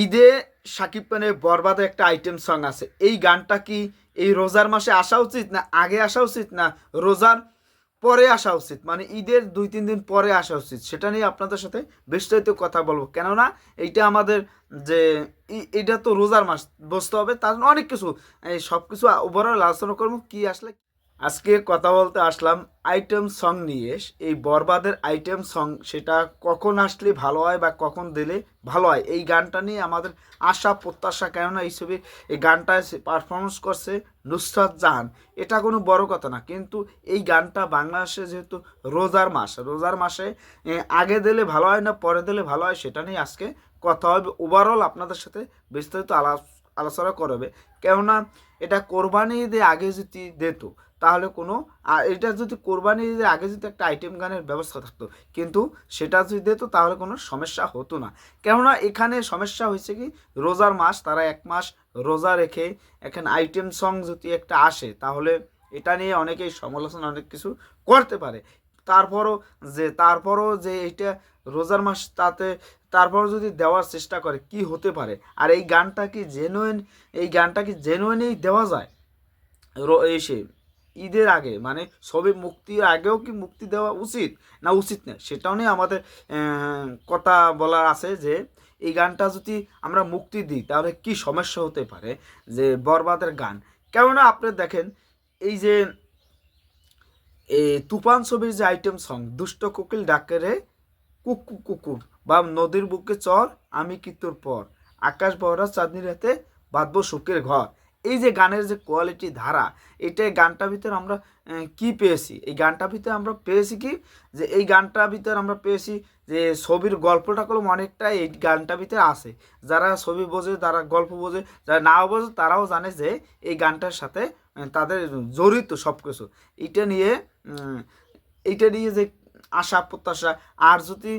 ঈদে শাকিব খানের বরবাদে একটা আইটেম সং আছে। এই গানটা কি এই রোজার মাসে আসা উচিত, না আগে আসা উচিত, না রোজার পরে আসা উচিত, মানে ঈদের 2-3 দিন পরে আসা উচিত, সেটা নিয়ে আপনাদের সাথে বিস্তারিত কথা বলবো। কেননা এইটা আমাদের যে এটা তো রোজার মাস, বুঝতে হবে, তার জন্য অনেক কিছু এই সব কিছু ওভারঅল আলোচনা করবো কি আসলে। আজকে কথা বলতে আসলাম আইটেম সং নিয়ে। এই বরবাদের আইটেম সং সেটা কখন আসলে ভালো হয় বা কখন দিলে ভালো হয়, এই গানটা নিয়ে আমাদের আশা প্রত্যাশা। কেননা এই ছবি এই গানটায় পারফরমেন্স করছে নুসরাত জাহান। এটা কোনো বড় কথা না, কিন্তু এই গানটা বাংলাদেশে যেহেতু রোজার মাস, রোজার মাসে আগে দিলে ভালো হয় না পরে দিলে ভালো হয়, সেটা নিয়ে আজকে কথা হবে। ওভারঅল আপনাদের সাথে বিস্তারিত আলোচনা করবে। কেননা এটা কোরবানি ঈদে আগে যদি দিত তাহলে কোনো, আর এটা যদি কোরবানি ঈদের আগে যদি একটা আইটেম গানের ব্যবস্থা থাকতো, কিন্তু সেটা যদি দিত তাহলে কোনো সমস্যা হতো না। কেননা এখানে সমস্যা হয়েছে কি, রোজার মাস, তারা 1 মাস রোজা রেখে এখানে আইটেম সং যদি একটা আসে তাহলে এটা নিয়ে অনেকেই সমালোচনা অনেক কিছু করতে পারে। তারপরও যে এইটা রোজার মাস, তাতে তারপরও যদি দেওয়ার চেষ্টা করে কি হতে পারে। আর এই গানটা কি জেনুইনই দেওয়া যায় এসে ঈদের আগে, মানে ছবি মুক্তির আগেও কি মুক্তি দেওয়া উচিত না উচিত না, সেটাও নিয়ে আমাদের কথা বলার আছে। যে এই গানটা যদি আমরা মুক্তি দিই তাহলে কি সমস্যা হতে পারে, যে বরবাদের গান। কেননা আপনি দেখেন, এই যে এই তুফান ছবির যে আইটেম সং দুষ্ট কোকিল ডাকে রে কুকু কুকুর, বা নদীর বুকে চর আমি কি তোর পর, আকাশ বহরা চাঁদনি রাতে বাঁধবো সুখের ঘর, এই যে গানের যে কোয়ালিটি ধারা, এটাই গানটার ভিতরে আমরা কি পেয়েছি, এই গানটার ভিতরে আমরা পেয়েছি কি, যে এই গানটার ভিতরে আমরা পেয়েছি যে ছবির গল্পটা কলম অনেকটা এই গানটার ভিতরে আছে। যারা ছবি বোঝে, যারা গল্প বোঝে, যারা নাও বোঝে, তারাও জানে যে এই গানটার সাথে তাদের জড়িত সব কিছু। এইটা নিয়ে এইটা নিয়ে যে আশা প্রত্যাশা। আর যদি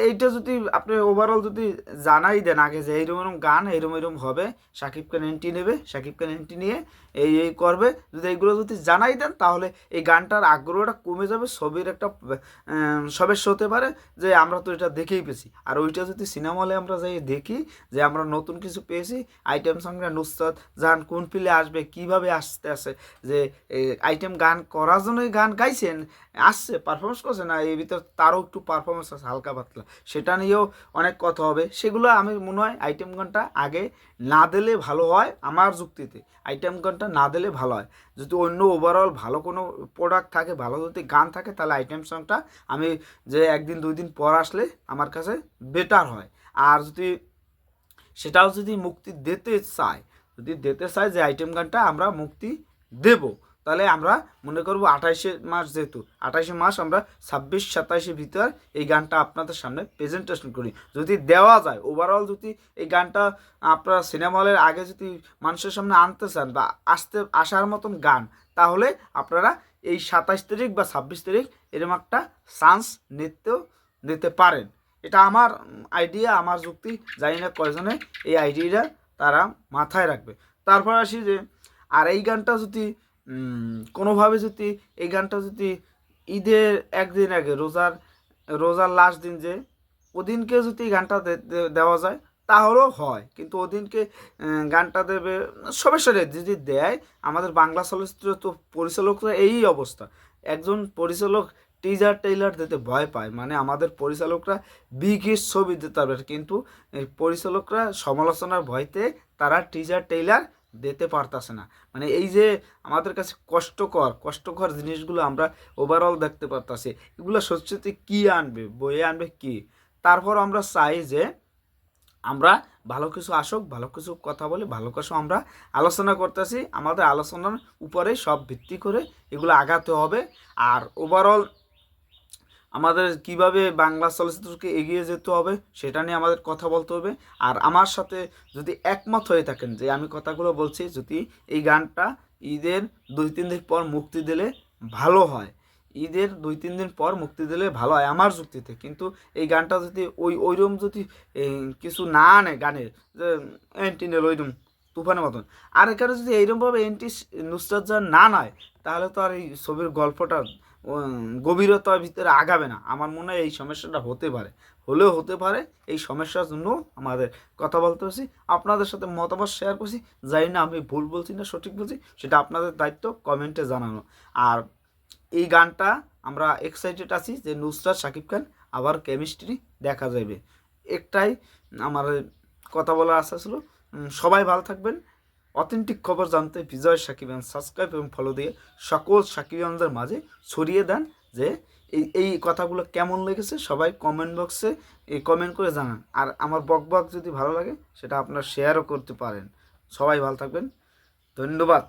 এইটা যদি আপনি ওভারঅল যদি জানাই দেন আগে যে এইরকম এরকম গান এরকম হবে, শাকিব খান এন্ট্রি নেবে, শাকিব খান এন্ট্রি নিয়ে এই করবে, যদি এইগুলো যদি জানাই দেন তাহলে এই গানটার আগ্রহটা কমে যাবে। ছবির একটা সমস্যা হতে পারে যে আমরা তো এটা দেখেই পেয়েছি, আর ওইটা যদি সিনেমা হলে আমরা যাই দেখি যে আমরা নতুন কিছু পেয়েছি, আইটেম সঙ্গে নুসরাত জাহান কোন ফিলে আসবে, কিভাবে আসতে আসে, যে আইটেম গান করার জন্যই গান গাইছেন, আসছে পারফরমেন্স করছে, না এই ভিতর তারও একটু পারফরমেন্স আছে হালকা পাতলা, সেটা নিয়েও অনেক কথা হবে। সেগুলো আমি মনে হয় আইটেম গানটা আগে না দিলে ভালো হয়। আমার যুক্তিতে আইটেম গানটা না দিলে ভালো হয়। যদি অন্য ওভারঅল ভালো কোনো প্রোডাক্ট থাকে, ভালো যদি গান থাকে, তাহলে আইটেম সংটা আমি যে 1-2 দিন পর আসলে আমার কাছে বেটার হয়। আর যদি সেটাও যদি মুক্তি দিতে চায় যে আইটেম গানটা আমরা মুক্তি দেব, তাহলে আমরা মনে করবো 28 মাস, যেহেতু 28 মাস আমরা 26-27 ভিতর এই গানটা আপনাদের সামনে প্রেজেন্টেশন করি। যদি দেওয়া যায় ওভারঅল, যদি এই গানটা আপনারা সিনেমা হলের আগে যদি মানুষের সামনে আনতে চান বা আসার মতন গান, তাহলে আপনারা এই 27 তারিখ বা 26 তারিখ এরকম একটা চান্স নিতে পারেন। এটা আমার আইডিয়া, আমার যুক্তি। জানি না কয়জনে এই আইডিয়াটা তারা মাথায় রাখবে। তারপর আসি যে, আর এই গানটা যদি কোনোভাবে যদি এই গানটা যদি ঈদের একদিন আগে, রোজার লাস্ট দিন, যে ওদিনকে যদি এই গানটা দেওয়া যায় তাহলেও হয়, কিন্তু ওদিনকে গানটা দেবে সমস্যা নেই যদি দেয়। আমাদের বাংলা চলচ্চিত্র তো পরিচালকরা এই অবস্থা, একজন পরিচালক টিজার টেইলার দিতে ভয় পায়, মানে আমাদের পরিচালকরা বিগের ছবি দিতে পারবে, কিন্তু এই পরিচালকরা সমালোচনার ভয়তে তারা টিজার টেইলার দিতে পারতেছে না। মানে এই যে আমাদের কাছে কষ্টকর জিনিসগুলো আমরা ওভারঅল দেখতে পারতাছি, এগুলো সত্যি কী আনবে, বয়ে আনবে কি। তারপর আমরা চাই যে আমরা ভালো কিছু আসুক, ভালো কিছু কথা বলে, ভালো কিছু আমরা আলোচনা করতেছি, আমাদের আলোচনার উপরে সব ভিত্তি করে এগুলো আগাতে হবে। আর ওভারঅল আমাদের কিভাবে বাংলা চলচ্চিত্রকে এগিয়ে যেতে হবে সেটা নিয়ে আমাদের কথা বলতে হবে। আর আমার সাথে যদি একমত হয়ে থাকেন যে আমি কথাগুলো বলছি, যদি এই গানটা ঈদের 2-3 দিন পর মুক্তি দিলে ভালো হয়, ঈদের 2-3 দিন পর মুক্তি দিলে ভালো হয় আমার যুক্তিতে। কিন্তু এই গানটা যদি ওইরকম যদি কিছু না আনে গানের, যে এন্টি নেল ওইরকম তুফানের মতন, আর এখানে যদি এইরকমভাবে এন্টি নুসরাত জাহান না নেয়, তাহলে তো আর এই ছবির গল্পটা গভীরতার ভিতরে আগাবে না। আমার মনে হয় এই সমস্যাটা হতে পারে। হলেও হতে পারে। এই সমস্যার জন্য আমাদের কথা বলতে হচ্ছে, আপনাদের সাথে মতামত শেয়ার করছি। জানি না আমি ভুল বলছি না সঠিক বলছি, সেটা আপনাদের দায়িত্ব কমেন্টে জানানো। আর এই গানটা আমরা এক্সাইটেড আছি যে নুসরাত শাকিব খান আবার কেমিস্ট্রি দেখা যাবে, একটাই আমার কথা বলার আশা ছিল। সবাই ভালো থাকবেন। অথেন্টিক খবর জানতে বিজয় সাকিবিয়ান সাবস্ক্রাইব এবং ফলো দিয়ে সকল সাকিবিয়ানদের মাঝে ছড়িয়ে দেন যে এই কথাগুলো কেমন লেগেছে। সবাই কমেন্ট বক্সে কমেন্ট করে জানান। আর আমার বক যদি ভালো লাগে সেটা আপনারা শেয়ারও করতে পারেন। সবাই ভালো থাকবেন, ধন্যবাদ।